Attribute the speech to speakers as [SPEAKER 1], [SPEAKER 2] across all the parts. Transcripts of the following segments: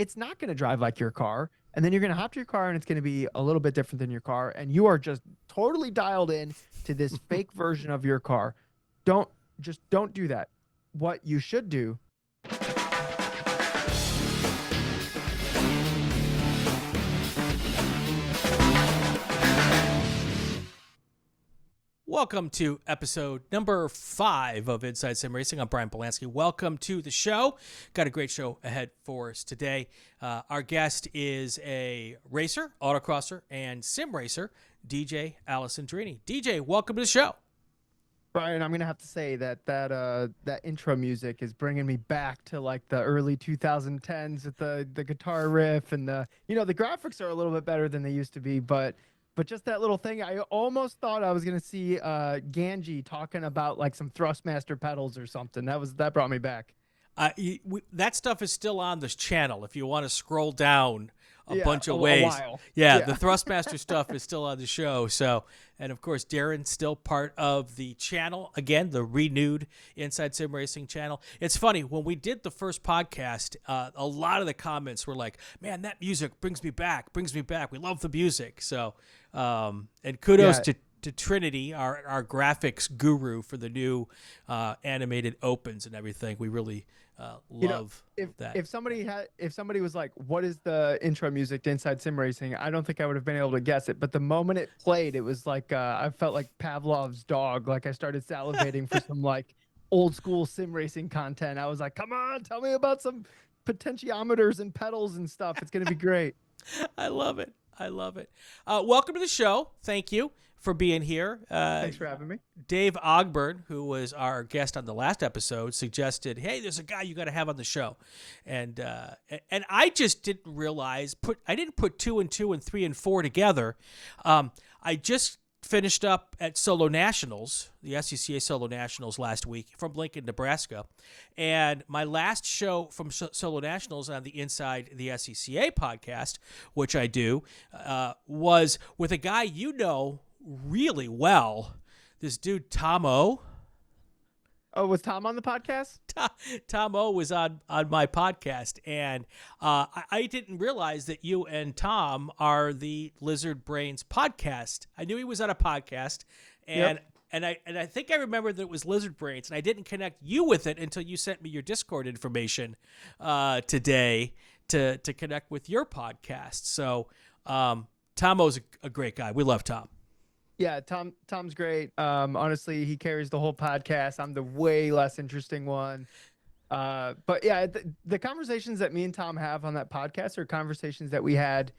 [SPEAKER 1] it's not going to drive like your car. And then you're going to hop to your car and it's going to be a little bit different than your car. And you are just totally dialed in to this fake version of your car. Don't do that. What you should do.
[SPEAKER 2] Welcome to episode number 5 of Inside Sim Racing. I'm Brian Bielanski. Welcome to the show. Got a great show ahead for us today. Our guest is a racer, autocrosser, and sim racer, DJ Alessandrini. DJ, welcome to the show.
[SPEAKER 1] Brian, I'm gonna have to say that intro music is bringing me back to like the early 2010s with the guitar riff and the graphics are a little bit better than they used to be, but just that little thing, I almost thought I was gonna see Ganji talking about like some Thrustmaster pedals or something. That brought me back.
[SPEAKER 2] That stuff is still on this channel. If you want to scroll down a bunch of
[SPEAKER 1] a
[SPEAKER 2] ways,
[SPEAKER 1] while.
[SPEAKER 2] The Thrustmaster stuff is still on the show. So, and of course, Darren's still part of the channel. Again, the renewed Inside Sim Racing channel. It's funny, when we did the first podcast, a lot of the comments were like, "Man, that music brings me back. We love the music." So, and kudos to Trinity, our graphics guru for the new animated opens and everything. We really love that.
[SPEAKER 1] If somebody was like, "What is the intro music to Inside Sim Racing?" I don't think I would have been able to guess it. But the moment it played, it was like I felt like Pavlov's dog. Like I started salivating for some like old school sim racing content. I was like, "Come on, tell me about some potentiometers and pedals and stuff. It's gonna be great."
[SPEAKER 2] I love it. Welcome to the show. Thank you for being here.
[SPEAKER 1] Thanks for having me.
[SPEAKER 2] Dave Ogburn, who was our guest on the last episode, suggested, "Hey, there's a guy you got to have on the show," and I just didn't realize I didn't put 2 and 2 and 3 and 4 together. I just finished up at Solo Nationals, the SCCA Solo Nationals last week from Lincoln, Nebraska. And my last show from Solo Nationals on the Inside the SCCA podcast, which I do, was with a guy you know really well, this dude, Tom O.
[SPEAKER 1] Oh, was Tom on the podcast?
[SPEAKER 2] Tom O was on my podcast, and I didn't realize that you and Tom are the Lizard Brains podcast. I knew he was on a podcast, and I think I remember that it was Lizard Brains, and I didn't connect you with it until you sent me your Discord information today to connect with your podcast. So Tom O's a great guy. We love Tom.
[SPEAKER 1] Yeah, Tom's great. Honestly, he carries the whole podcast. I'm the way less interesting one. But yeah, the conversations that me and Tom have on that podcast are conversations that we had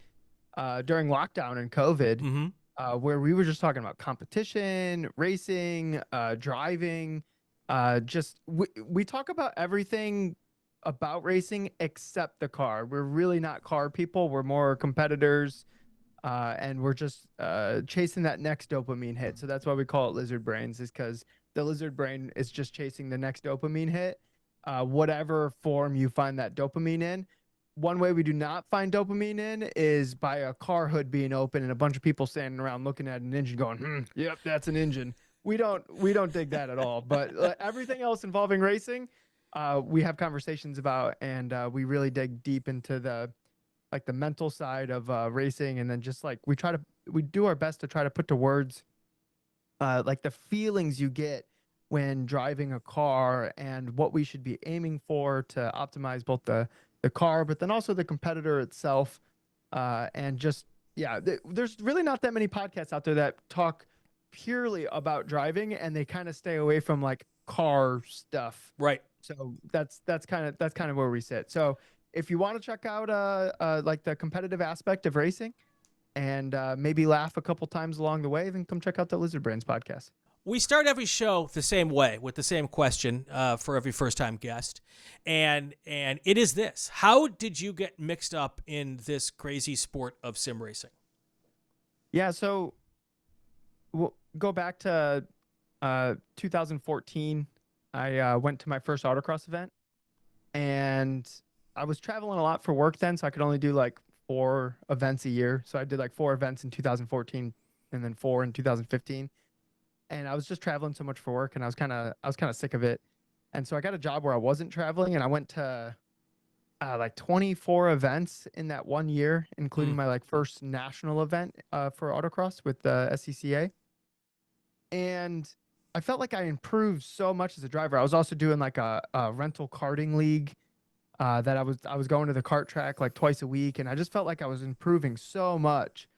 [SPEAKER 1] during lockdown and COVID, where we were just talking about competition, racing, driving. We talk about everything about racing except the car. We're really not car people. We're more competitors. And we're just chasing that next dopamine hit. So that's why we call it lizard brains, is because the lizard brain is just chasing the next dopamine hit, whatever form you find that dopamine in. One way we do not find dopamine in is by a car hood being open and a bunch of people standing around looking at an engine going, yep, that's an engine. We don't dig that at all. But everything else involving racing, we have conversations about, and we really dig deep into the mental side of racing, and then just like we do our best to try to put to words like the feelings you get when driving a car and what we should be aiming for to optimize both the car, but then also the competitor itself. And just, there's really not that many podcasts out there that talk purely about driving, and they kind of stay away from like car stuff.
[SPEAKER 2] Right.
[SPEAKER 1] So that's kind of where we sit. So if you want to check out like the competitive aspect of racing and maybe laugh a couple times along the way, then come check out the Lizard Brains podcast.
[SPEAKER 2] We start every show the same way with the same question for every first-time guest, and it is this: how did you get mixed up in this crazy sport of sim racing?
[SPEAKER 1] Yeah, so we'll go back to 2014. I went to my first autocross event, and I was traveling a lot for work then, so I could only do like 4 events a year. So I did like 4 events in 2014 and then 4 in 2015. And I was just traveling so much for work, and I was kind of sick of it. And so I got a job where I wasn't traveling, and I went to like 24 events in that 1 year, including
[SPEAKER 2] Mm.
[SPEAKER 1] my like first national event for autocross with the SCCA. And I felt like I improved so much as a driver. I was also doing like a rental karting league that I was going to the kart track like twice a week, and I just felt like I was improving so much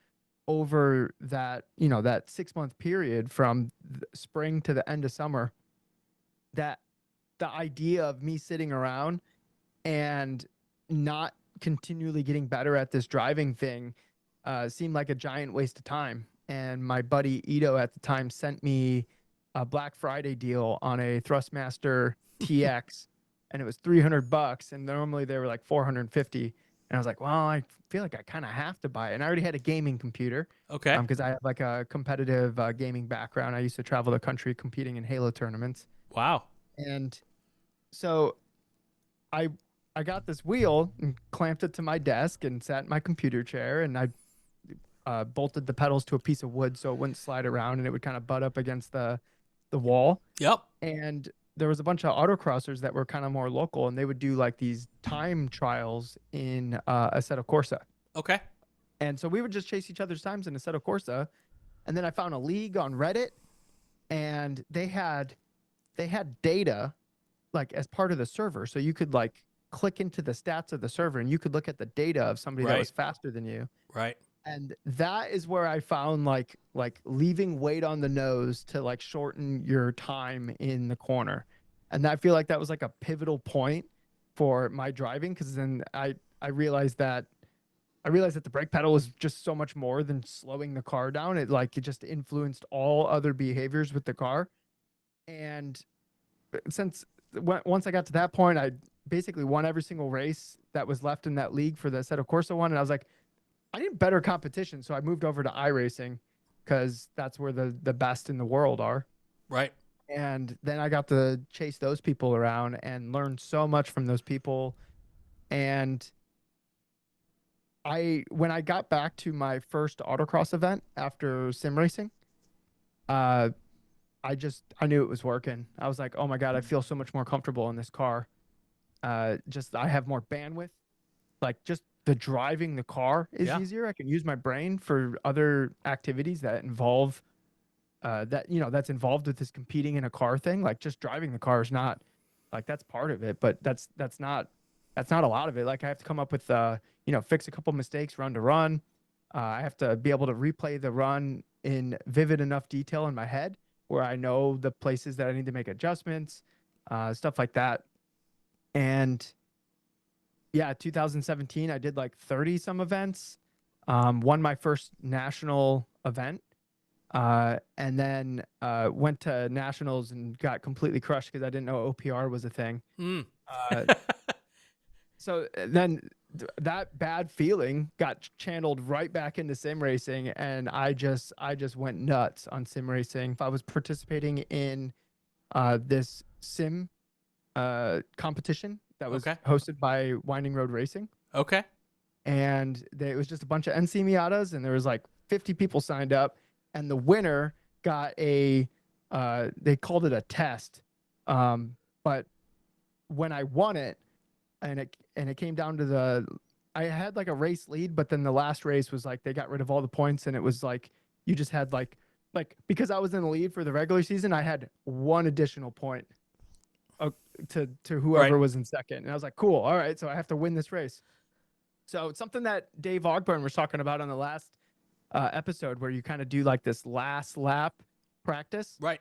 [SPEAKER 1] over that, that 6 month period from spring to the end of summer, that the idea of me sitting around and not continually getting better at this driving thing seemed like a giant waste of time. And my buddy Ito at the time sent me a Black Friday deal on a Thrustmaster TX, and it was $300, and normally they were like 450. And I was like, well, I feel like I kind of have to buy it. And I already had a gaming computer,
[SPEAKER 2] Okay.
[SPEAKER 1] because I have like a competitive gaming background. I used to travel the country competing in Halo tournaments,
[SPEAKER 2] Wow.
[SPEAKER 1] and so I I got this wheel and clamped it to my desk and sat in my computer chair, and I bolted the pedals to a piece of wood so it wouldn't slide around and it would kind of butt up against the wall.
[SPEAKER 2] Yep.
[SPEAKER 1] And there was a bunch of autocrossers that were kind of more local, and they would do like these time trials in Assetto Corsa.
[SPEAKER 2] Okay.
[SPEAKER 1] And so we would just chase each other's times in Assetto Corsa. And then I found a league on Reddit, and they had data like as part of the server, so you could like click into the stats of the server and you could look at the data of somebody that was
[SPEAKER 2] Right.
[SPEAKER 1] faster than you.
[SPEAKER 2] Right.
[SPEAKER 1] And that is where I found like leaving weight on the nose to like shorten your time in the corner. And I feel like that was like a pivotal point for my driving, because then I realized that the brake pedal was just so much more than slowing the car down. It just influenced all other behaviors with the car. And since once I got to that point, I basically won every single race that was left in that league for the Assetto Corsa one. And I was like, I need better competition. So I moved over to iRacing, because that's where the best in the world are.
[SPEAKER 2] Right.
[SPEAKER 1] And then I got to chase those people around and learn so much from those people. And when I got back to my first autocross event after sim racing, uh, I knew it was working. I was like, oh my God, I feel so much more comfortable in this car. Just I have more bandwidth. Like just the driving the car is
[SPEAKER 2] Yeah.
[SPEAKER 1] easier. I can use my brain for other activities that involve that's involved with this competing in a car thing. Like just driving the car is not like that's part of it, but that's not a lot of it. Like I have to come up with fix a couple mistakes run to run. I have to be able to replay the run in vivid enough detail in my head where I know the places that I need to make adjustments, stuff like that. And yeah, 2017, I did like 30 some events, won my first national event, and then went to nationals and got completely crushed because I didn't know OPR was a thing.
[SPEAKER 2] Mm.
[SPEAKER 1] Uh, so then that bad feeling got channeled right back into sim racing, and I just went nuts on sim racing. I was participating in this sim competition that was
[SPEAKER 2] Okay.
[SPEAKER 1] hosted by Winding Road Racing,
[SPEAKER 2] Okay.
[SPEAKER 1] and it was just a bunch of NC Miatas, and there was like 50 people signed up, and the winner got they called it a test, but when I won it, and it came down to I had like a race lead, but then the last race was like they got rid of all the points, and it was like you just had because I was in the lead for the regular season, I had one additional point uh, to
[SPEAKER 2] Right.
[SPEAKER 1] whoever was in second, and I was like, cool, all right, so I have to win this race. So it's something that Dave Ogburn was talking about on the last episode, where you kind of do like this last lap practice.
[SPEAKER 2] Right.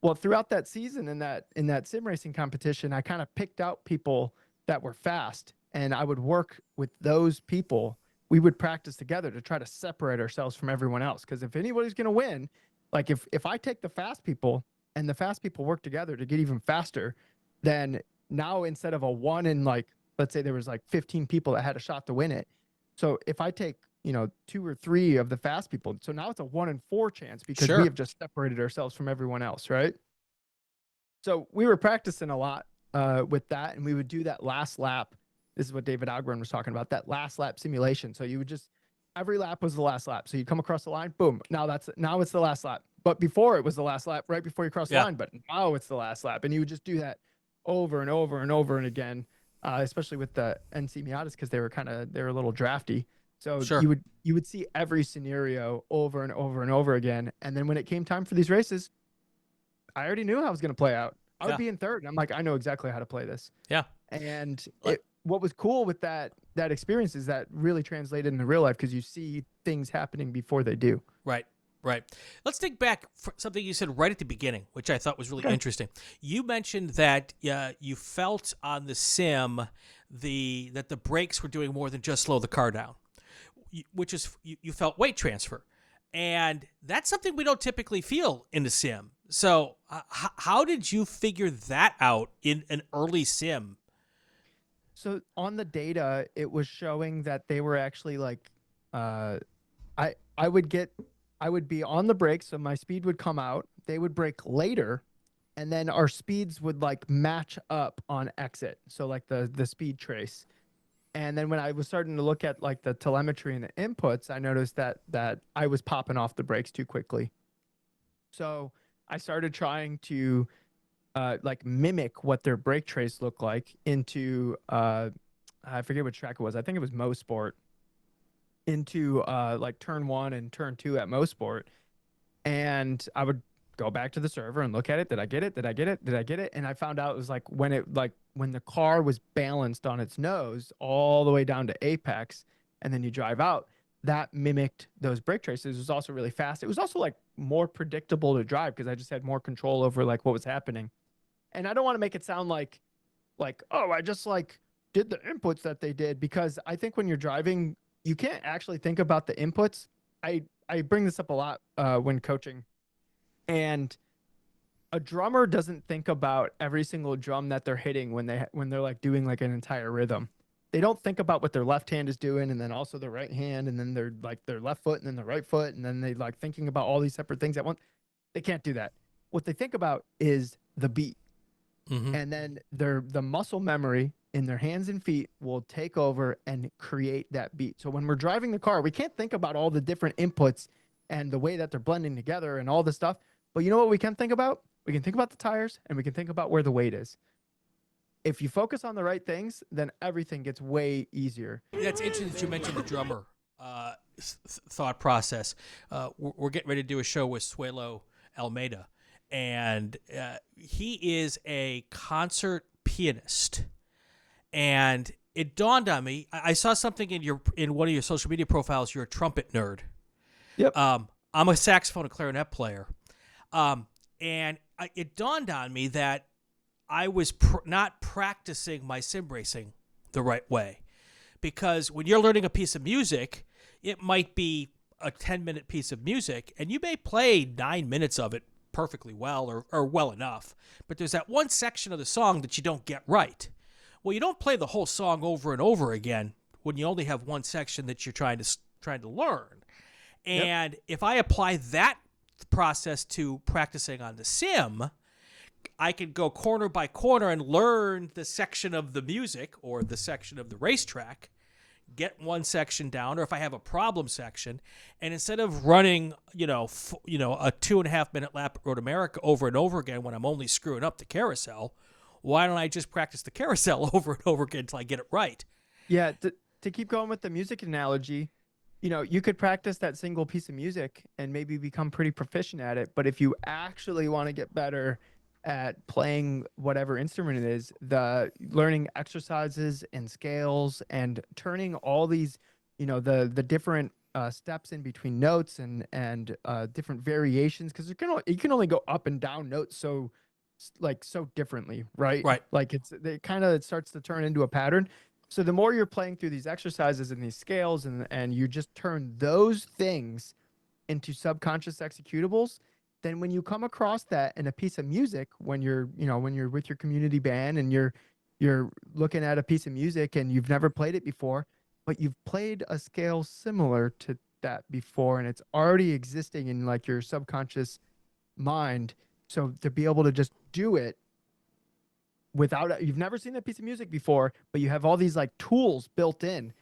[SPEAKER 1] Well, throughout that season in that sim racing competition, I kind of picked out people that were fast, and I would work with those people. We would practice together to try to separate ourselves from everyone else. Because if anybody's going to win, like if I take the fast people and the fast people work together to get even faster, then now instead of a one in like, let's say there was like 15 people that had a shot to win it. So if I take, two or three of the fast people, so now it's a 1 in 4 chance because we
[SPEAKER 2] Sure.
[SPEAKER 1] have just separated ourselves from everyone else, right? So we were practicing a lot with that, and we would do that last lap. This is what David Ogburn was talking about, that last lap simulation. So you would just every lap was the last lap. So you come across the line, boom. Now it's the last lap. But before it was the last lap, right before you cross the
[SPEAKER 2] Yeah.
[SPEAKER 1] line. But now it's the last lap, and you would just do that over and over and over and again especially with the NC Miatas because they were a little drafty. So
[SPEAKER 2] Sure.
[SPEAKER 1] you would see every scenario over and over and over again. And then when it came time for these races, I already knew how it was going to play out. I would
[SPEAKER 2] Yeah.
[SPEAKER 1] be in third, and I'm like, I know exactly how to play this.
[SPEAKER 2] Yeah.
[SPEAKER 1] And
[SPEAKER 2] Like-
[SPEAKER 1] what was cool with that experience is that really translated into real life because you see things happening before they do.
[SPEAKER 2] Right. Right. Let's think back for something you said right at the beginning, which I thought was really interesting. You mentioned that you felt on the sim that the brakes were doing more than just slow the car down, which is you felt weight transfer, and that's something we don't typically feel in the sim. So how did you figure that out in an early sim?
[SPEAKER 1] So on the data, it was showing that they were actually like, I would be on the brakes, so my speed would come out. They would brake later, and then our speeds would like match up on exit. So like the speed trace. And then when I was starting to look at like the telemetry and the inputs, I noticed that I was popping off the brakes too quickly. So I started trying to like mimic what their brake trace looked like into I forget which track it was. I think it was Motorsport, into like turn 1 and turn 2 at Motorsport. And I would go back to the server and look at it. Did I get it? Did I get it? Did I get it? And I found out it was like when the car was balanced on its nose all the way down to apex, and then you drive out, that mimicked those brake traces. It was also really fast. It was also like more predictable to drive because I just had more control over like what was happening. And I don't want to make it sound like oh, I just like did the inputs that they did, because I think when you're driving, you can't actually think about the inputs. I bring this up a lot when coaching, and a drummer doesn't think about every single drum that they're hitting when they're like doing like an entire rhythm. They don't think about what their left hand is doing, and then also their right hand, and then they're like their left foot, and then their right foot, and then they like thinking about all these separate things at once. They can't do that. What they think about is the beat.
[SPEAKER 2] Mm-hmm.
[SPEAKER 1] And then the muscle memory in their hands and feet will take over and create that beat. So when we're driving the car, we can't think about all the different inputs and the way that they're blending together and all this stuff. But you know what we can think about? We can think about the tires, and we can think about where the weight is. If you focus on the right things, then everything gets way easier.
[SPEAKER 2] That's interesting that you mentioned the drummer thought process. We're getting ready to do a show with Suelo Almeida, and he is a concert pianist. And it dawned on me. I saw something in one of your social media profiles. You're a trumpet nerd.
[SPEAKER 1] Yep.
[SPEAKER 2] I'm a saxophone and clarinet player, and it dawned on me that I was not practicing my sim racing the right way, because when you're learning a piece of music, it might be a 10-minute piece of music, and you may play 9 minutes of it perfectly well or well enough, but there's that one section of the song that you don't get right. Well, you don't play the whole song over and over again when you only have one section that you're trying to learn. And if I apply that process to practicing on the sim, I could go corner by corner and learn the section of the music or the section of the racetrack, get one section down, or if I have a problem section, and instead of running, a 2.5 minute lap at Road America over and over again when I'm only screwing up the carousel, why don't I just practice the carousel over and over again until I get it right?
[SPEAKER 1] Yeah, to keep going with the music analogy, you could practice that single piece of music and maybe become pretty proficient at it. But if you actually want to get better at playing whatever instrument it is, the learning exercises and scales and turning all these, the different steps in between notes and different variations, because you can only go up and down notes so differently, right?
[SPEAKER 2] Right.
[SPEAKER 1] Like it starts to turn into a pattern. So the more you're playing through these exercises and these scales, and you just turn those things into subconscious executables, then when you come across that in a piece of music, when you're with your community band and you're looking at a piece of music and you've never played it before, but you've played a scale similar to that before, and it's already existing in like your subconscious mind. So to be able to just do it without, you've never seen that piece of music before, but you have all these like tools built in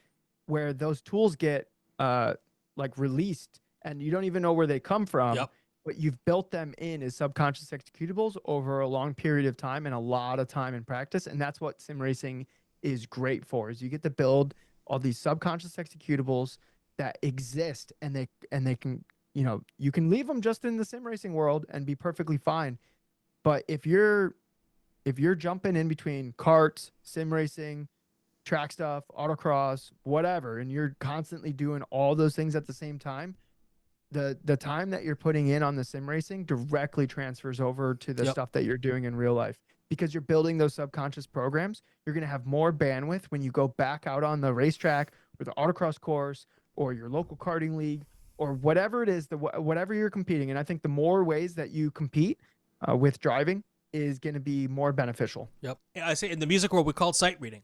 [SPEAKER 1] where those tools get like released and you don't even know where they come from.
[SPEAKER 2] Yep.
[SPEAKER 1] But you've built them in as subconscious executables over a long period of time and a lot of time in practice. And that's what sim racing is great for, is you get to build all these subconscious executables that exist, and they can, you can leave them just in the sim racing world and be perfectly fine. But if you're jumping in between karts, sim racing, track stuff, autocross, whatever, and you're constantly doing all those things at the same time, the time that you're putting in on the sim racing directly transfers over to the
[SPEAKER 2] Yep.
[SPEAKER 1] stuff that you're doing in real life, because you're building those subconscious programs. You're going to have more bandwidth when you go back out on the racetrack or the autocross course or your local karting league or whatever it is, whatever you're competing. And I think the more ways that you compete with driving is going to be more beneficial.
[SPEAKER 2] Yep. I say in the music world we call it sight reading,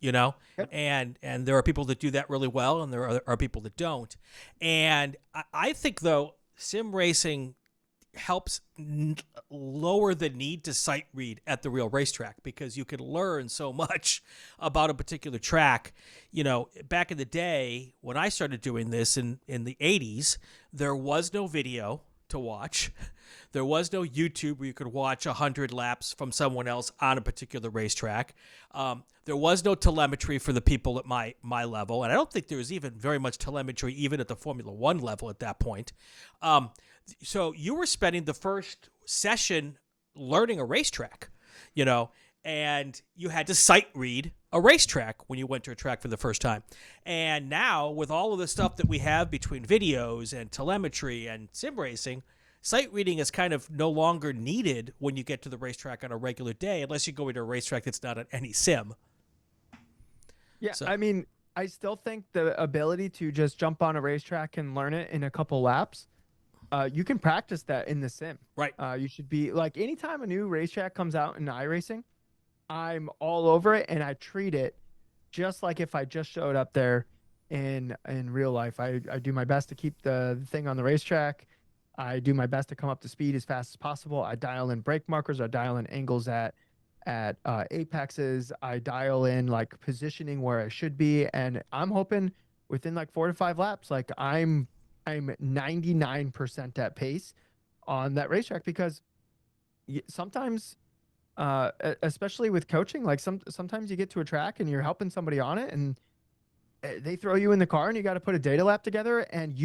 [SPEAKER 2] you know,
[SPEAKER 1] Yep.
[SPEAKER 2] and there are people that do that really well, and there are people that don't. And I think though sim racing helps lower the need to sight read at the real racetrack, because you can learn so much about a particular track. You know, back in the day when I started doing this in the 80s, there was no video to watch. There was no YouTube where you could watch 100 laps from someone else on a particular racetrack. There was no telemetry for the people at my level, and I don't think there was even very much telemetry even at the Formula One level at that point. So you were spending the first session learning a racetrack, you know, and you had to sight read a racetrack when you went to a track for the first time. And now with all of the stuff that we have between videos and telemetry and sim racing, sight reading is kind of no longer needed when you get to the racetrack on a regular day, unless you go into a racetrack that's not on any sim.
[SPEAKER 1] Yeah,
[SPEAKER 2] So,
[SPEAKER 1] I mean, I still think the ability to just jump on a racetrack and learn it in a couple laps, you can practice that in the sim.
[SPEAKER 2] right.
[SPEAKER 1] You should be like, anytime a new racetrack comes out in iRacing, I'm all over it, and I treat it just like if I just showed up there in real life. I do my best to keep the thing on the racetrack. I do my best to come up to speed as fast as possible. I dial in brake markers. I dial in angles at apexes. I dial in like positioning where I should be, and I'm hoping within like 4 to 5 laps, like I'm 99% at pace on that racetrack, because sometimes especially with coaching, like sometimes you get to a track and you're helping somebody on it, and they throw you in the car and you got to put a data lap together, and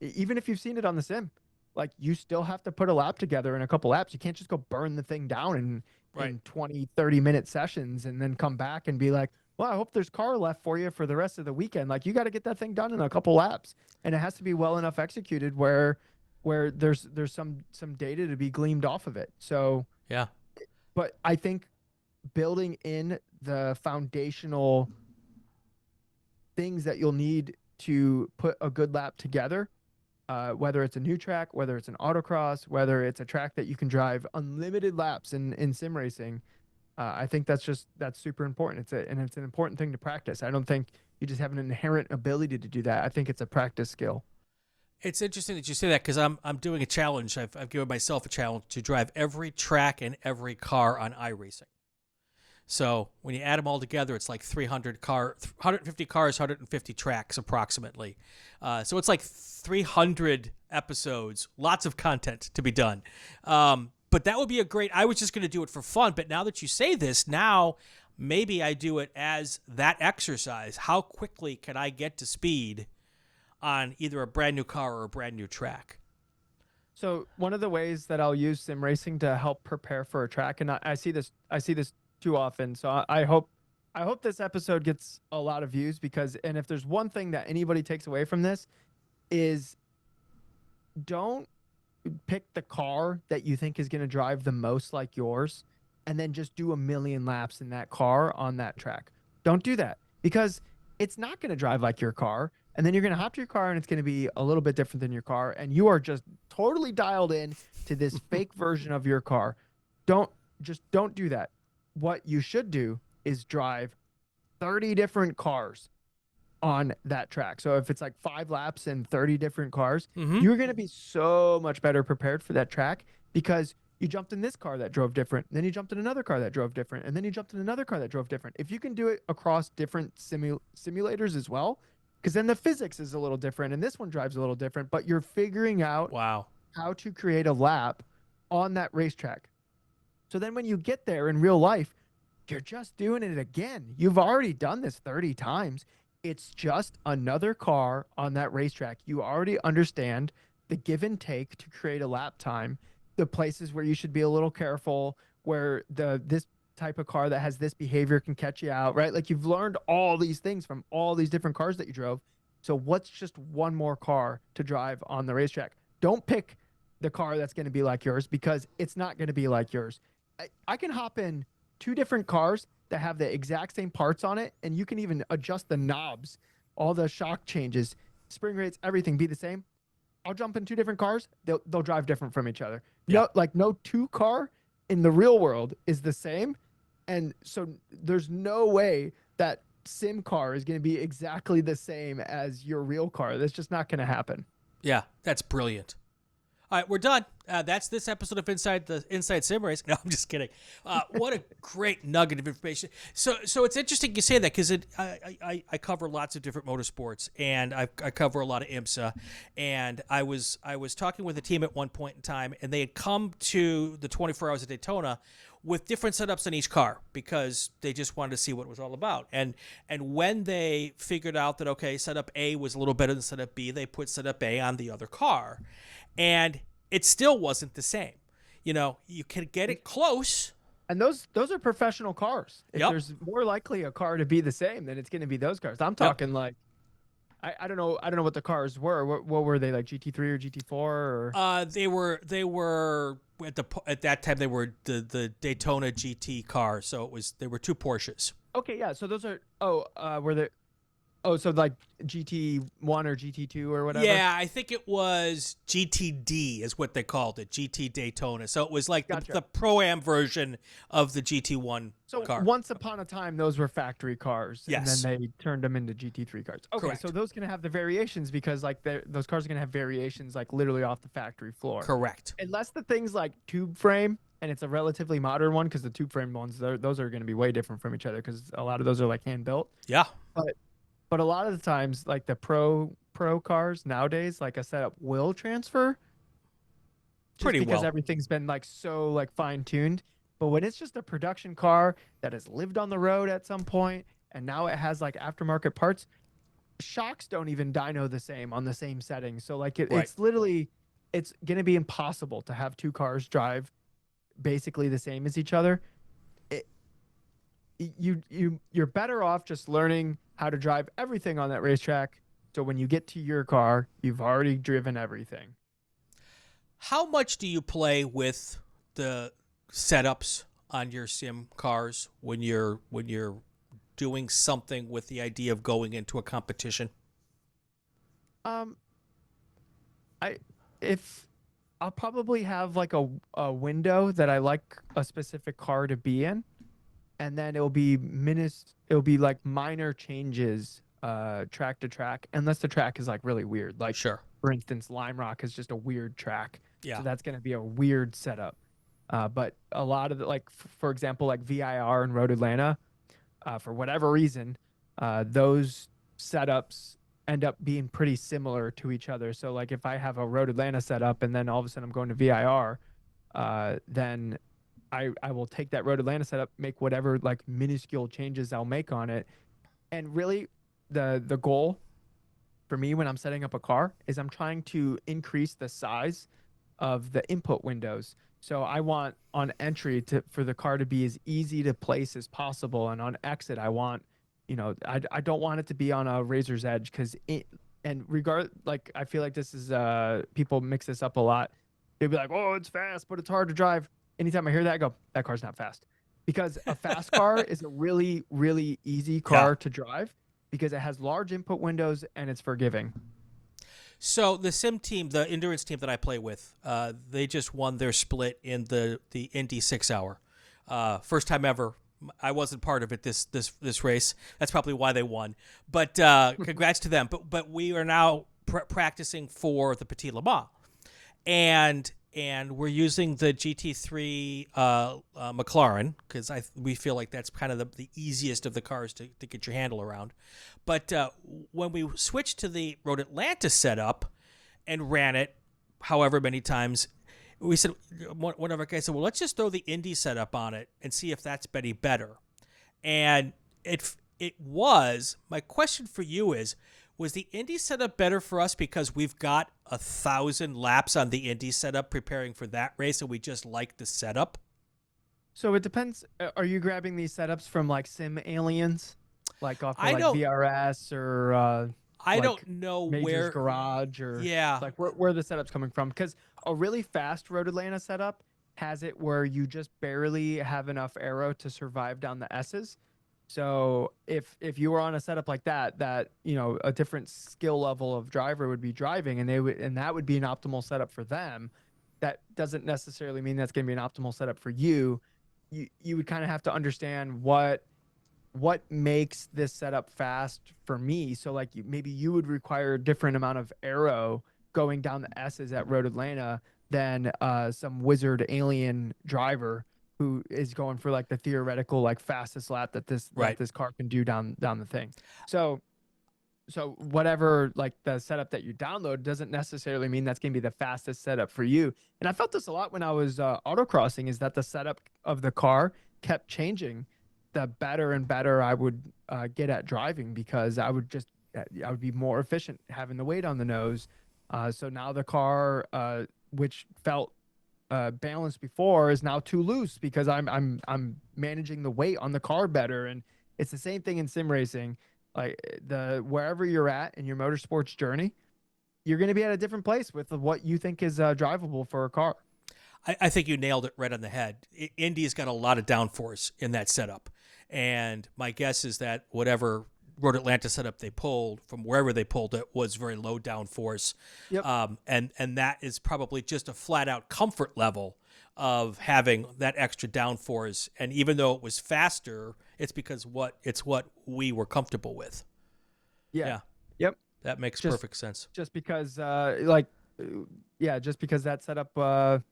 [SPEAKER 1] even if you've seen it on the sim, like you still have to put a lap together in a couple laps. You can't just go burn the thing down in 20-30 minute sessions and then come back and be like, well, I hope there's car left for you for the rest of the weekend. Like, you got to get that thing done in a couple laps, and it has to be well enough executed where there's some data to be gleaned off of it. So
[SPEAKER 2] Yeah.
[SPEAKER 1] but I think building in the foundational things that you'll need to put a good lap together, whether it's a new track, whether it's an autocross, whether it's a track that you can drive unlimited laps in sim racing, I think that's super important. It's an important thing to practice. I don't think you just have an inherent ability to do that. I think it's a practice skill.
[SPEAKER 2] It's interesting that you say that, because I'm doing a challenge. I've given myself a challenge to drive every track and every car on iRacing. So when you add them all together, it's like 150 cars, 150 tracks approximately. So it's like 300 episodes, lots of content to be done. But that would be I was just going to do it for fun. But now that you say this, now maybe I do it as that exercise. How quickly can I get to speed on either a brand new car or a brand new track?
[SPEAKER 1] So one of the ways that I'll use sim racing to help prepare for a track, and I see this too often. So I hope this episode gets a lot of views, and if there's one thing that anybody takes away from this, is don't pick the car that you think is going to drive the most like yours and then just do a million laps in that car on that track. Don't do that, because it's not going to drive like your car. And then you're going to hop to your car and it's going to be a little bit different than your car. And you are just totally dialed in to this fake version of your car. Don't do that. What you should do is drive 30 different cars on that track. So if it's like 5 laps and 30 different cars, you're going to be so much better prepared for that track, because you jumped in this car that drove different, then you jumped in another car that drove different, and then you jumped in another car that drove different. If you can do it across different simulators as well, because then the physics is a little different and this one drives a little different, but you're figuring out how to create a lap on that racetrack. So then when you get there in real life, you're just doing it again. You've already done this 30 times. It's just another car on that racetrack. You already understand the give and take to create a lap time, the places where you should be a little careful, where this type of car that has this behavior can catch you out, right? Like you've learned all these things from all these different cars that you drove. So what's just one more car to drive on the racetrack? Don't pick the car that's going to be like yours, because it's not going to be like yours. I can hop in 2 different cars that have the exact same parts on it, and you can even adjust the knobs, all the shock changes, spring rates, everything be the same. I'll jump in 2 different cars. They'll drive different from each other.
[SPEAKER 2] Yeah.
[SPEAKER 1] No 2 car in the real world is the same. And so there's no way that sim car is going to be exactly the same as your real car. That's just not going to happen.
[SPEAKER 2] Yeah, that's brilliant. All right, we're done. That's this episode of Inside Sim Race. No, I'm just kidding. What a great nugget of information. So it's interesting you say that, because I cover lots of different motorsports, and I cover a lot of IMSA. And I was talking with a team at one point in time, and they had come to the 24 Hours of Daytona with different setups in each car, because they just wanted to see what it was all about. And when they figured out that, okay, setup A was a little better than setup B, they put setup A on the other car. And it still wasn't the same. You can get it close.
[SPEAKER 1] And those are professional cars. If
[SPEAKER 2] Yep.
[SPEAKER 1] there's more likely a car to be the same, then it's going to be those cars. I'm talking like, I don't know what the cars were. What were they, like GT3 or GT4 or?
[SPEAKER 2] They were at that time they were the Daytona GT car. So they were 2 Porsches.
[SPEAKER 1] Okay, yeah. So those are were they? Oh, so like GT1 or GT2 or whatever?
[SPEAKER 2] Yeah, I think it was GTD is what they called it, GT Daytona. So it was like
[SPEAKER 1] Gotcha.
[SPEAKER 2] the Pro-Am version of the GT1
[SPEAKER 1] So
[SPEAKER 2] car.
[SPEAKER 1] once upon a time, those were factory cars,
[SPEAKER 2] Yes.
[SPEAKER 1] and then they turned them into GT3 cars. Okay,
[SPEAKER 2] Correct.
[SPEAKER 1] so those can have the variations, because like those cars are going to have variations like literally off the factory floor.
[SPEAKER 2] Correct.
[SPEAKER 1] Unless the thing's like tube frame, and it's a relatively modern one, because the tube frame ones, those are going to be way different from each other, because a lot of those are like hand built.
[SPEAKER 2] Yeah.
[SPEAKER 1] But a lot of the times, like the pro cars nowadays, like a setup will transfer. Just
[SPEAKER 2] Pretty
[SPEAKER 1] because
[SPEAKER 2] well.
[SPEAKER 1] everything's been like so like fine tuned. But when it's just a production car that has lived on the road at some point, and now it has like aftermarket parts, shocks don't even dyno the same on the same setting. So like
[SPEAKER 2] Right.
[SPEAKER 1] it's literally, it's gonna be impossible to have 2 cars drive basically the same as each other. You're better off just learning how to drive everything on that racetrack, so when you get to your car, you've already driven everything.
[SPEAKER 2] How much do you play with the setups on your sim cars when you're doing something with the idea of going into a competition?
[SPEAKER 1] I'll probably have like a window that I like a specific car to be in, and then it'll be like minor changes track to track, unless the track is like really weird. Like,
[SPEAKER 2] Sure.
[SPEAKER 1] for instance, Lime Rock is just a weird track.
[SPEAKER 2] Yeah.
[SPEAKER 1] So that's going to be a weird setup. But a lot of like, for example, like VIR and Road Atlanta, for whatever reason, those setups end up being pretty similar to each other. So like if I have a Road Atlanta setup and then all of a sudden I'm going to VIR, then I will take that Road Atlanta setup, make whatever like minuscule changes I'll make on it. And really the goal for me when I'm setting up a car is I'm trying to increase the size of the input windows. So I want on entry for the car to be as easy to place as possible. And on exit, I want, I don't want it to be on a razor's edge, because I feel like this is, people mix this up a lot. They'll be like, oh, it's fast, but it's hard to drive. Anytime I hear that, I go, that car's not fast. Because a fast car is a really, really easy car to drive, because it has large input windows and it's forgiving.
[SPEAKER 2] So the sim team, the endurance team that I play with, they just won their split in the Indy 6 hour. First time ever. I wasn't part of it this race. That's probably why they won. But congrats to them. But we are now practicing for the Petit Le Mans, and we're using the GT3 McLaren, because we feel like that's kind of the easiest of the cars to get your handle around. But when we switched to the Road Atlanta setup and ran it however many times, we said, one of our guys said, well, let's just throw the Indy setup on it and see if that's any better. and it was. My question for you is, was the Indy setup better for us because we've got 1,000 laps on the Indy setup preparing for that race, and we just like the setup?
[SPEAKER 1] So it depends. Are you grabbing these setups from like Sim Aliens, like off of
[SPEAKER 2] I
[SPEAKER 1] like
[SPEAKER 2] don't.
[SPEAKER 1] VRS or
[SPEAKER 2] I
[SPEAKER 1] like
[SPEAKER 2] don't know
[SPEAKER 1] Major's
[SPEAKER 2] where.
[SPEAKER 1] Garage, or
[SPEAKER 2] Yeah.
[SPEAKER 1] like where the setup's coming from? Because a really fast Road Atlanta setup has it where you just barely have enough aero to survive down the S's. So if you were on a setup like that a different skill level of driver would be driving, and that would be an optimal setup for them. That doesn't necessarily mean that's going to be an optimal setup for you. You would kind of have to understand what makes this setup fast for me. So like maybe you would require a different amount of aero going down the S's at Road Atlanta than some wizard alien driver who is going for like the theoretical like fastest lap that
[SPEAKER 2] Right.
[SPEAKER 1] this car can do down the thing. So whatever like the setup that you download doesn't necessarily mean that's going to be the fastest setup for you. And I felt this a lot when I was autocrossing, is that the setup of the car kept changing the better and better I would get at driving, because I would be more efficient having the weight on the nose. So now the car, which felt balanced before, is now too loose because I'm managing the weight on the car better. And it's the same thing in sim racing. Like wherever you're at in your motorsports journey, you're going to be at a different place with what you think is drivable for a car.
[SPEAKER 2] I think you nailed it right on the head. Indy's got a lot of downforce in that setup. And my guess is that whatever Road Atlanta setup they pulled from wherever they pulled it was very low downforce.
[SPEAKER 1] Yep.
[SPEAKER 2] And that is probably just a flat out comfort level of having that extra downforce. And even though it was faster, it's because what we were comfortable with.
[SPEAKER 1] Yeah. Yep.
[SPEAKER 2] That makes perfect sense.
[SPEAKER 1] Just because just because that setup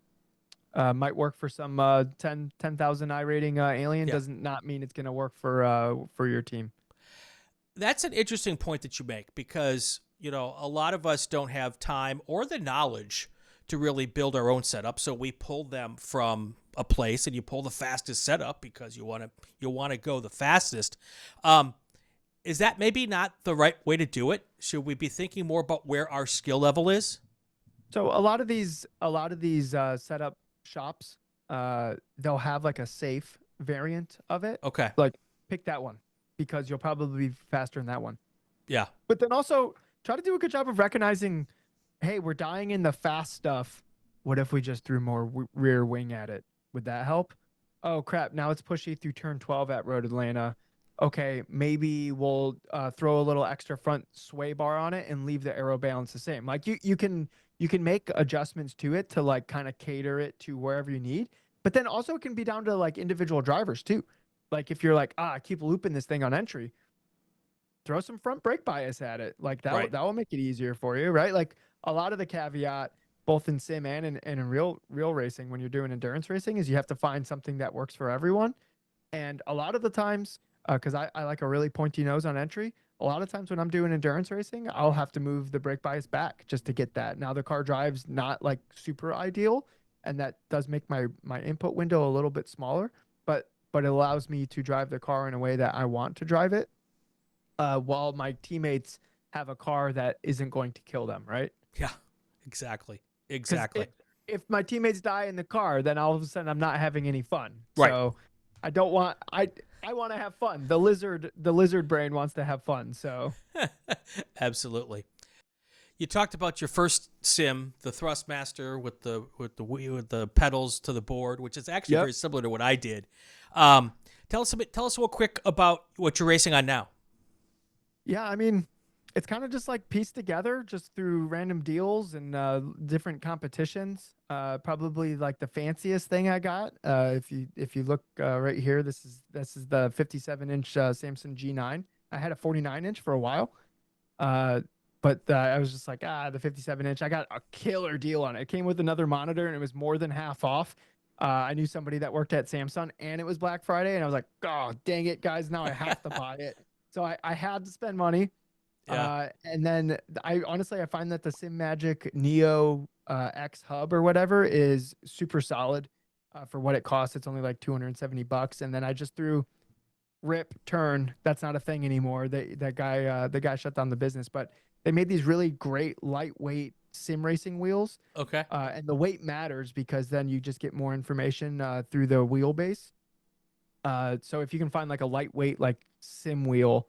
[SPEAKER 1] might work for some 10,000 iRating alien doesn't not mean it's going to work for your team.
[SPEAKER 2] That's an interesting point that you make, because a lot of us don't have time or the knowledge to really build our own setup, so we pull them from a place, and you pull the fastest setup because you want to go the fastest. Is that maybe not the right way to do it? Should we be thinking more about where our skill level is?
[SPEAKER 1] So a lot of these setup shops, they'll have like a safe variant of it.
[SPEAKER 2] Okay.
[SPEAKER 1] Like pick that one because you'll probably be faster in that one.
[SPEAKER 2] Yeah.
[SPEAKER 1] But then also try to do a good job of recognizing, hey, we're dying in the fast stuff. What if we just threw more rear wing at it? Would that help? Oh crap! Now it's pushy through turn 12 at Road Atlanta. Okay, maybe we'll throw a little extra front sway bar on it and leave the aero balance the same. Like you can make adjustments to it to like kind of cater it to wherever you need. But then also it can be down to like individual drivers too. Like if you're like, I keep looping this thing on entry, throw some front brake bias at it. Like that will make it easier for you, right? Like a lot of the caveat, both in sim and in real racing, when you're doing endurance racing, is you have to find something that works for everyone. And a lot of the times, because I like a really pointy nose on entry, a lot of times when I'm doing endurance racing, I'll have to move the brake bias back just to get that. Now the car drives not like super ideal, and that does make my input window a little bit smaller, but it allows me to drive the car in a way that I want to drive it, while my teammates have a car that isn't going to kill them, right?
[SPEAKER 2] Yeah, exactly.
[SPEAKER 1] If my teammates die in the car, then all of a sudden I'm not having any fun.
[SPEAKER 2] Right.
[SPEAKER 1] So I don't want I want to have fun. The lizard brain wants to have fun. So
[SPEAKER 2] Absolutely. You talked about your first sim, the Thrustmaster with the pedals to the board, which is actually very similar to what I did. Tell us real quick about what you're racing on now.
[SPEAKER 1] Yeah, I mean, it's kind of just like pieced together just through random deals and different competitions. Probably like the fanciest thing I got. If you look right here, this is the 57-inch Samsung G9. I had a 49-inch for a while, but I was just like, the 57-inch. I got a killer deal on it. It came with another monitor and it was more than half off. I knew somebody that worked at Samsung and it was Black Friday, and I was like, oh dang it, guys! Now I have to buy it. So I had to spend money.
[SPEAKER 2] Yeah.
[SPEAKER 1] And then I honestly find that the SimMagic Neo X Hub or whatever is super solid for what it costs. It's only like $270. And then I just threw rip, turn. That's not a thing anymore. The guy shut down the business, but they made these really great lightweight sim racing wheels.
[SPEAKER 2] Okay.
[SPEAKER 1] And the weight matters because then you just get more information through the wheelbase. So if you can find like a lightweight like sim wheel,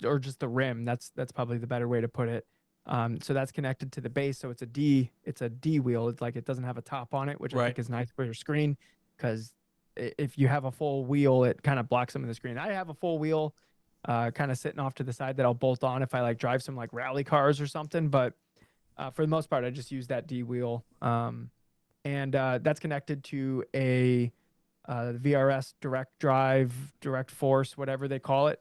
[SPEAKER 1] or just the rim, that's probably the better way to put it. So that's connected to the base, so it's a D wheel. It's like it doesn't have a top on it, which I
[SPEAKER 2] Right.
[SPEAKER 1] think is nice for your screen because if you have a full wheel, it kind of blocks some of the screen. I have a full wheel, kind of sitting off to the side that I'll bolt on if I like drive some like rally cars or something. But for the most part, I just use that D wheel, and that's connected to a VRS direct drive, direct force, whatever they call it.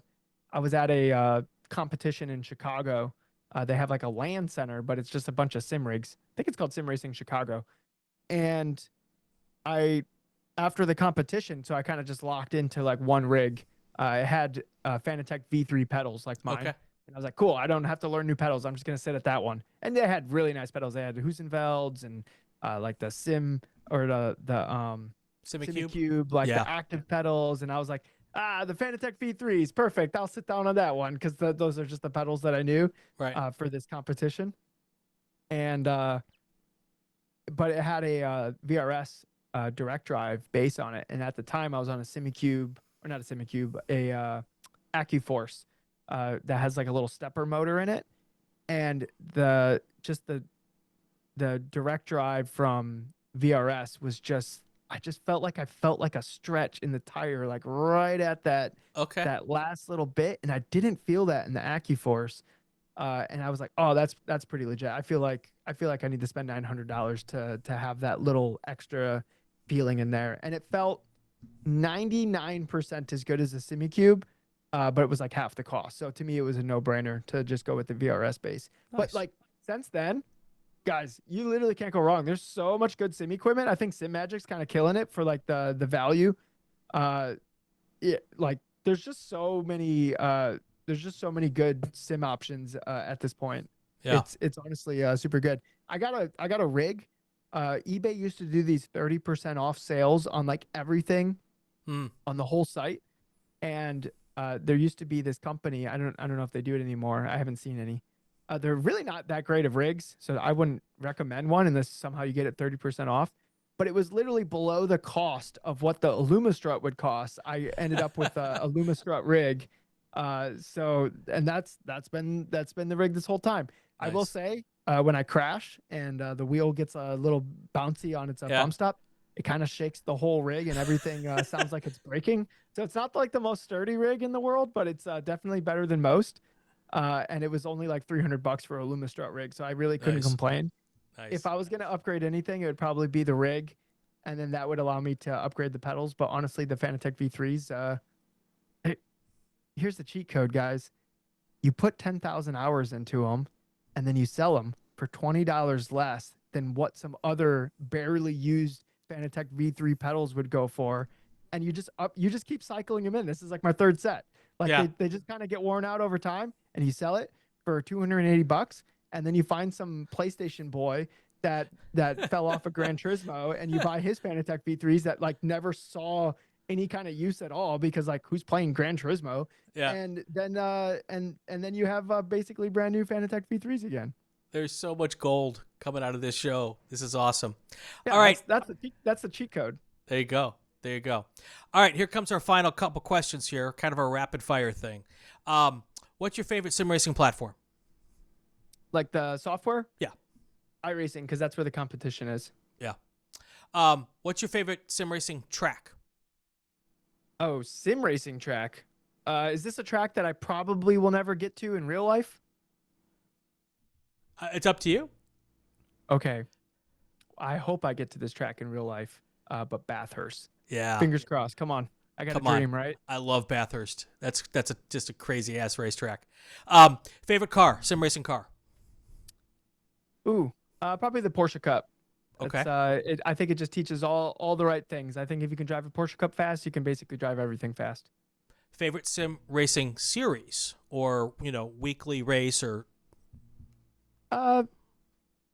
[SPEAKER 1] I was at a competition in Chicago. They have like a LAN center, but it's just a bunch of sim rigs. I think it's called Sim Racing Chicago. And I, after the competition, so I kind of just locked into like one rig. I had Fanatec V3 pedals like mine.
[SPEAKER 2] Okay.
[SPEAKER 1] And I was like, cool, I don't have to learn new pedals. I'm just going to sit at that one. And they had really nice pedals. They had Husenvelds and like the Sim or the
[SPEAKER 2] Simicube.
[SPEAKER 1] Simicube, like
[SPEAKER 2] Yeah.
[SPEAKER 1] the active pedals. And I was like, the Fanatec V3 is perfect. I'll sit down on that one because those are just the pedals that I knew
[SPEAKER 2] Right.
[SPEAKER 1] for this competition. And but it had a VRS direct drive base on it. And at the time, I was on a Simicube, or not a Simicube, a AccuForce that has like a little stepper motor in it. And the direct drive from VRS was just, I just felt like a stretch in the tire, like right at
[SPEAKER 2] Okay.
[SPEAKER 1] that last little bit, and I didn't feel that in the AccuForce. And I was like, oh, that's pretty legit. I feel like I need to spend $900 to have that little extra feeling in there, and it felt 99% as good as a Simicube, but it was like half the cost. So to me, it was a no-brainer to just go with the VRS base.
[SPEAKER 2] Nice.
[SPEAKER 1] But like since then, guys, you literally can't go wrong. There's so much good sim equipment. I think Sim Magic's kind of killing it for like the value. Yeah, like there's just so many good sim options at this point.
[SPEAKER 2] Yeah.
[SPEAKER 1] It's honestly super good. I got a rig. eBay used to do these 30% off sales on like everything on the whole site, and there used to be this company. I don't know if they do it anymore. I haven't seen any. They're really not that great of rigs, so I wouldn't recommend one unless somehow you get it 30% off. But it was literally below the cost of what the Illumistrut would cost. I ended up with a Illumistrut rig. So and that's been the rig this whole time. I will
[SPEAKER 2] Nice.
[SPEAKER 1] say when I crash and the wheel gets a little bouncy on its
[SPEAKER 2] Yeah.
[SPEAKER 1] bump stop, it kind of shakes the whole rig and everything sounds like it's breaking. So it's not like the most sturdy rig in the world, but it's definitely better than most. And it was only like $300 for a Lumistrut rig, so I really couldn't
[SPEAKER 2] Nice.
[SPEAKER 1] complain.
[SPEAKER 2] Nice.
[SPEAKER 1] If I was gonna upgrade anything, it would probably be the rig, and then that would allow me to upgrade the pedals. But honestly, the Fanatec V3s, here's the cheat code, guys. You put 10,000 hours into them, and then you sell them for $20 less than what some other barely used Fanatec V3 pedals would go for, and you just keep cycling them in. This is like my third set. Like
[SPEAKER 2] Yeah.
[SPEAKER 1] they just kind of get worn out over time, and you sell it for $280, and then you find some PlayStation boy that fell off a Gran Turismo, and you buy his Fanatec V3s that like never saw any kind of use at all because like who's playing Gran Turismo?
[SPEAKER 2] Yeah.
[SPEAKER 1] And then and then you have basically brand new Fanatec V3s again.
[SPEAKER 2] There's so much gold coming out of this show. This is awesome.
[SPEAKER 1] Yeah,
[SPEAKER 2] All right.
[SPEAKER 1] that's the cheat code.
[SPEAKER 2] There you go. There you go. All right, here comes our final couple questions here, kind of a rapid fire thing. What's your favorite sim racing platform?
[SPEAKER 1] Like the software?
[SPEAKER 2] Yeah.
[SPEAKER 1] iRacing, because that's where the competition is.
[SPEAKER 2] Yeah. What's your favorite sim racing track?
[SPEAKER 1] Oh, sim racing track. Is this a track that I probably will never get to in real life?
[SPEAKER 2] It's up to you.
[SPEAKER 1] Okay. I hope I get to this track in real life. But Bathurst.
[SPEAKER 2] Yeah.
[SPEAKER 1] Fingers crossed. Come on. I got a dream, right?
[SPEAKER 2] I love Bathurst. That's just a crazy ass racetrack. Favorite car, sim racing car?
[SPEAKER 1] Ooh, probably the Porsche Cup.
[SPEAKER 2] Okay.
[SPEAKER 1] I think it just teaches all the right things. I think if you can drive a Porsche Cup fast, you can basically drive everything fast.
[SPEAKER 2] Favorite sim racing series or, weekly race or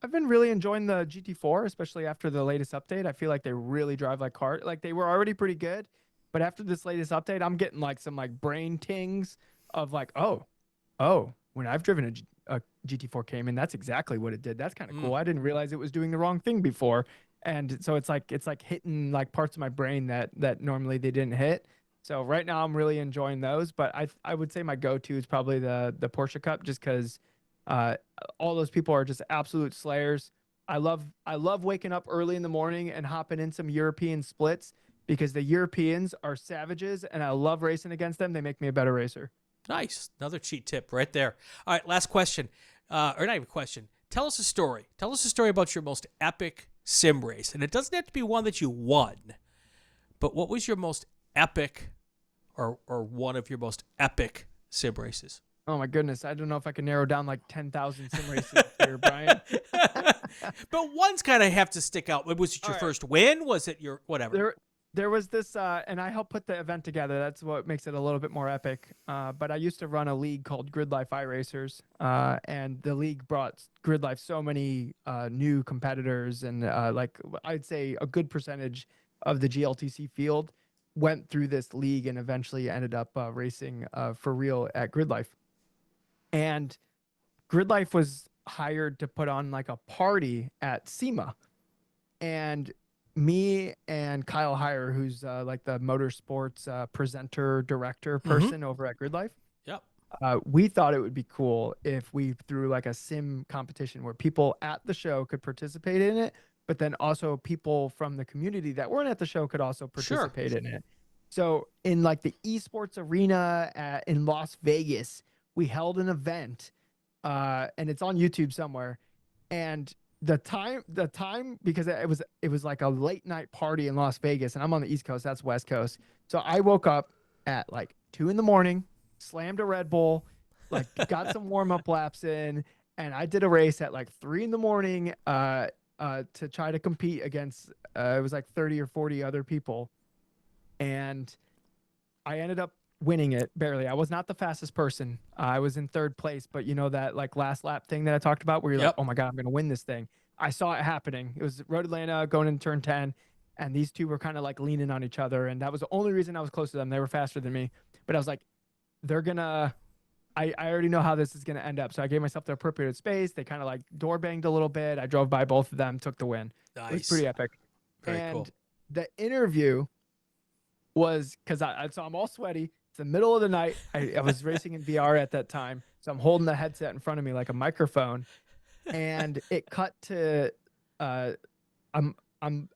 [SPEAKER 1] I've been really enjoying the GT4, especially after the latest update. I feel like they really drive like cars. Like they were already pretty good, But after this latest update, I'm getting like some like brain tings of like, oh, when I've driven a GT4 Cayman, that's exactly what it did. That's kind of cool. I didn't realize it was doing the wrong thing before. And so it's like hitting like parts of my brain that normally they didn't hit. So right now I'm really enjoying those, but I would say my go-to is probably the Porsche Cup, just because uh, all those people are just absolute slayers. I love waking up early in the morning and hopping in some European splits, because the Europeans are savages and I love racing against them. They make me a better racer.
[SPEAKER 2] Nice. Another cheat tip right there. All right, last question. Or not even a question. Tell us a story. Tell us a story about your most epic sim race. And it doesn't have to be one that you won, but what was your most epic or one of your most epic sim races?
[SPEAKER 1] Oh my goodness. I don't know if I can narrow down like 10,000 sim races here, Brian.
[SPEAKER 2] But one's kind of have to stick out. Was it your first win? Was it your whatever?
[SPEAKER 1] There was this, and I helped put the event together. That's what makes it a little bit more epic. But I used to run a league called Grid Life iRacers, and the league brought Grid Life so many new competitors, and like I'd say a good percentage of the GLTC field went through this league and eventually ended up racing for real at Grid Life. And Grid Life was hired to put on like a party at SEMA, and me and Kyle Heyer, who's like the motorsports presenter director person over at Grid Life,
[SPEAKER 2] Yep.
[SPEAKER 1] we thought it would be cool if we threw like a sim competition where people at the show could participate in it, but then also people from the community that weren't at the show could also participate in it. So in like the esports arena in Las Vegas, we held an event, and it's on YouTube somewhere. And the time, because it was like a late night party in Las Vegas, and I'm on the East Coast, that's West Coast. So I woke up at like 2 a.m, slammed a Red Bull, like got some warm up laps in, and I did a race at like 3 a.m. To try to compete against it was like 30 or 40 other people, and I ended up winning it barely. I was not the fastest person. I was in third place, but you know that like last lap thing that I talked about where you're like, oh my God, I'm going to win this thing. I saw it happening. It was Road Atlanta going into turn 10, and these two were kind of like leaning on each other. And that was the only reason I was close to them. They were faster than me, but I was like, they're going to, I already know how this is going to end up. So I gave myself the appropriate space. They kind of like door banged a little bit. I drove by both of them, took the win.
[SPEAKER 2] Nice.
[SPEAKER 1] It was pretty epic.
[SPEAKER 2] Very
[SPEAKER 1] and
[SPEAKER 2] cool.
[SPEAKER 1] The interview was, because so I'm all sweaty. It's the middle of the night. I was racing in VR at that time, so I'm holding the headset in front of me like a microphone, and it cut to I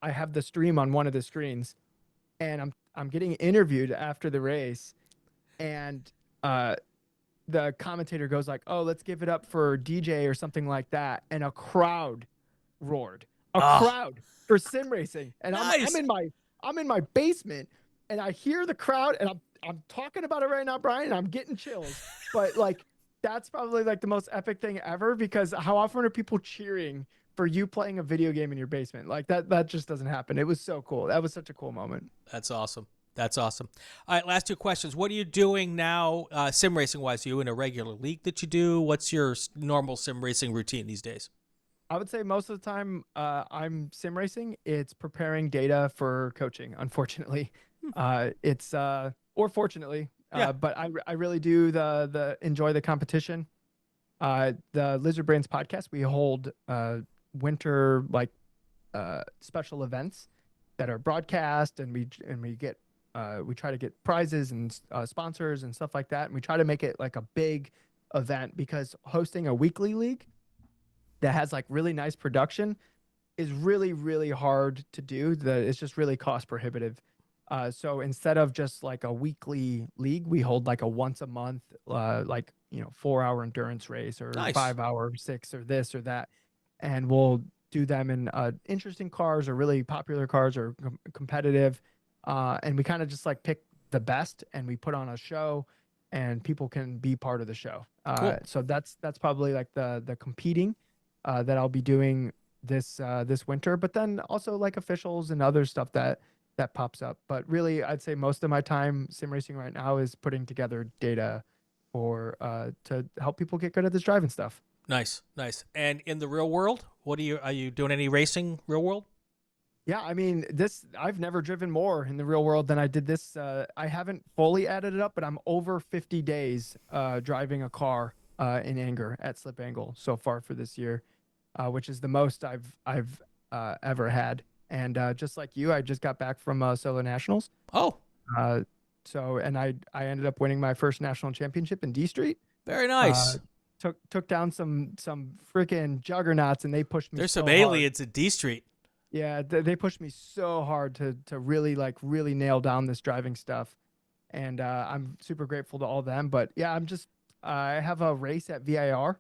[SPEAKER 1] have the stream on one of the screens, and I'm getting interviewed after the race, and the commentator goes like, "Oh, let's give it up for DJ," or something like that, and a crowd roared. A crowd for sim racing, and
[SPEAKER 2] nice.
[SPEAKER 1] I'm in my basement, and I hear the crowd, and I'm talking about it right now, Brian, and I'm getting chills. But like, that's probably like the most epic thing ever, because how often are people cheering for you playing a video game in your basement? Like that just doesn't happen. It was so cool. That was such a cool moment.
[SPEAKER 2] That's awesome. That's awesome. All right, last two questions. What are you doing now, sim racing wise? Are you in a regular league that you do? What's your normal sim racing routine these days?
[SPEAKER 1] I would say most of the time I'm sim racing. It's preparing data for coaching, unfortunately. It's or fortunately, but I really do the enjoy the competition. The Lizard Brains podcast, we hold winter like special events that are broadcast, and we get we try to get prizes and sponsors and stuff like that, and we try to make it like a big event, because hosting a weekly league that has like really nice production is really, really hard to do. It's just really cost prohibitive. So instead of just like a weekly league, we hold like a once a month, like, 4-hour endurance race, or
[SPEAKER 2] Nice.
[SPEAKER 1] 5-hour, 6, or this or that. And we'll do them in interesting cars, or really popular cars, or competitive. And we kind of just like pick the best, and we put on a show, and people can be part of the show.
[SPEAKER 2] Cool.
[SPEAKER 1] So that's probably like the competing that I'll be doing this winter, but then also like officials and other stuff that pops up. But really, I'd say most of my time sim racing right now is putting together data for to help people get good at this driving stuff.
[SPEAKER 2] Nice. And in the real world, are you doing any racing real world?
[SPEAKER 1] Yeah, I mean, I've never driven more in the real world than I did this. I haven't fully added it up, but I'm over 50 days driving a car in anger at slip angle so far for this year, which is the most I've ever had. And just like you, I just got back from solo nationals.
[SPEAKER 2] Oh,
[SPEAKER 1] Uh, and I ended up winning my first national championship in D Street.
[SPEAKER 2] very
[SPEAKER 1] Uh,
[SPEAKER 2] nice.
[SPEAKER 1] took down some freaking juggernauts, and they pushed me
[SPEAKER 2] There's some
[SPEAKER 1] so hard.
[SPEAKER 2] aliens at D Street.
[SPEAKER 1] Yeah, they pushed me so hard to really really nail down this driving stuff, and I'm super grateful to all them. But yeah, I have a race at VIR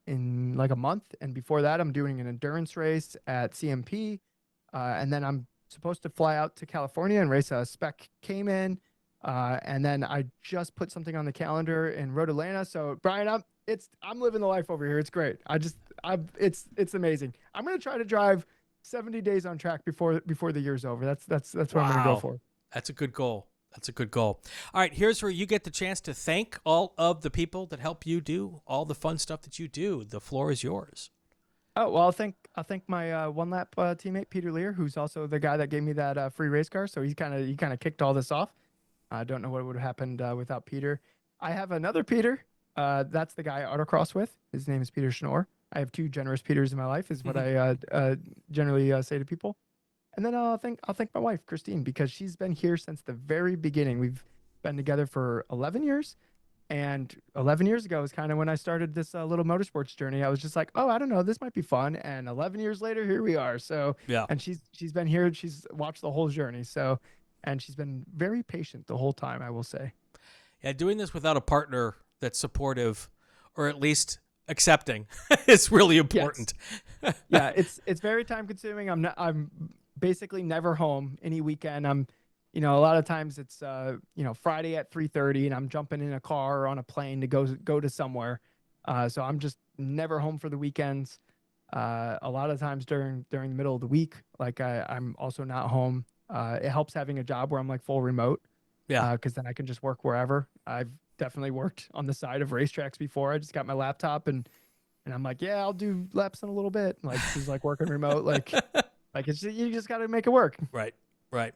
[SPEAKER 1] in like a month, and before that, I'm doing an endurance race at CMP, and then I'm supposed to fly out to California and race a spec Cayman, and then I just put something on the calendar in Road Atlanta. So Brian, I'm living the life over here. It's great. It's amazing. I'm gonna try to drive 70 days on track before the year's over. That's what I'm gonna go
[SPEAKER 2] Wow.
[SPEAKER 1] for.
[SPEAKER 2] That's a good goal. That's a good goal. All right, here's where you get the chance to thank all of the people that help you do all the fun stuff that you do. The floor is yours.
[SPEAKER 1] Oh well, I'll thank my one lap teammate Peter Lear, who's also the guy that gave me that free race car. So he kind of kicked all this off. I don't know what would have happened without Peter. I have another Peter. That's the guy I autocross with. His name is Peter Schnorr. I have two generous Peters in my life, is what I generally say to people. And then I'll thank my wife Christine, because she's been here since the very beginning. We've been together for 11 years, and 11 years ago is kind of when I started this little motorsports journey. I was just like, oh, I don't know, this might be fun. And 11 years later, here we are. So,
[SPEAKER 2] Yeah.
[SPEAKER 1] and she's been here. She's watched the whole journey. So, and she's been very patient the whole time, I will say.
[SPEAKER 2] Yeah, doing this without a partner that's supportive or at least accepting is really important.
[SPEAKER 1] Yeah, it's very time consuming. I'm basically never home any weekend. A lot of times it's Friday at 3:30, and I'm jumping in a car or on a plane to go to somewhere. So I'm just never home for the weekends. A lot of times during the middle of the week, like I'm also not home. It helps having a job where I'm like full remote,
[SPEAKER 2] Yeah.
[SPEAKER 1] because then I can just work wherever. I've definitely worked on the side of racetracks before. I just got my laptop, and I'm like, yeah, I'll do laps in a little bit. Like, she's like working remote, like you just got to make it work.
[SPEAKER 2] Right. Right.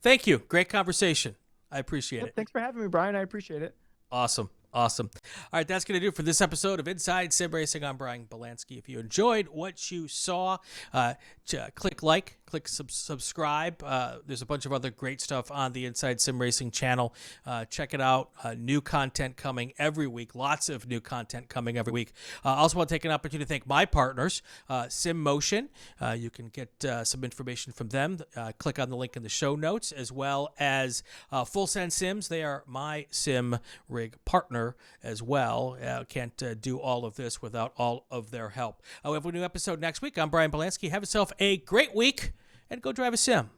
[SPEAKER 2] Thank you. Great conversation. I appreciate
[SPEAKER 1] Yep,
[SPEAKER 2] it.
[SPEAKER 1] thanks for having me, Brian. I appreciate it.
[SPEAKER 2] Awesome. Awesome. All right, that's going to do it for this episode of Inside Sim Racing. I'm Brian Bielanski. If you enjoyed what you saw, click subscribe. There's a bunch of other great stuff on the Inside Sim Racing channel. Check it out. New content coming every week. Lots of new content coming every week. I also want to take an opportunity to thank my partners, Sim Motion. You can get some information from them. Click on the link in the show notes, as well as Full Send Sims. They are my sim rig partner as well. Can't do all of this without all of their help. We have a new episode next week. I'm Brian Bielanski. Have yourself a great week and go drive a sim.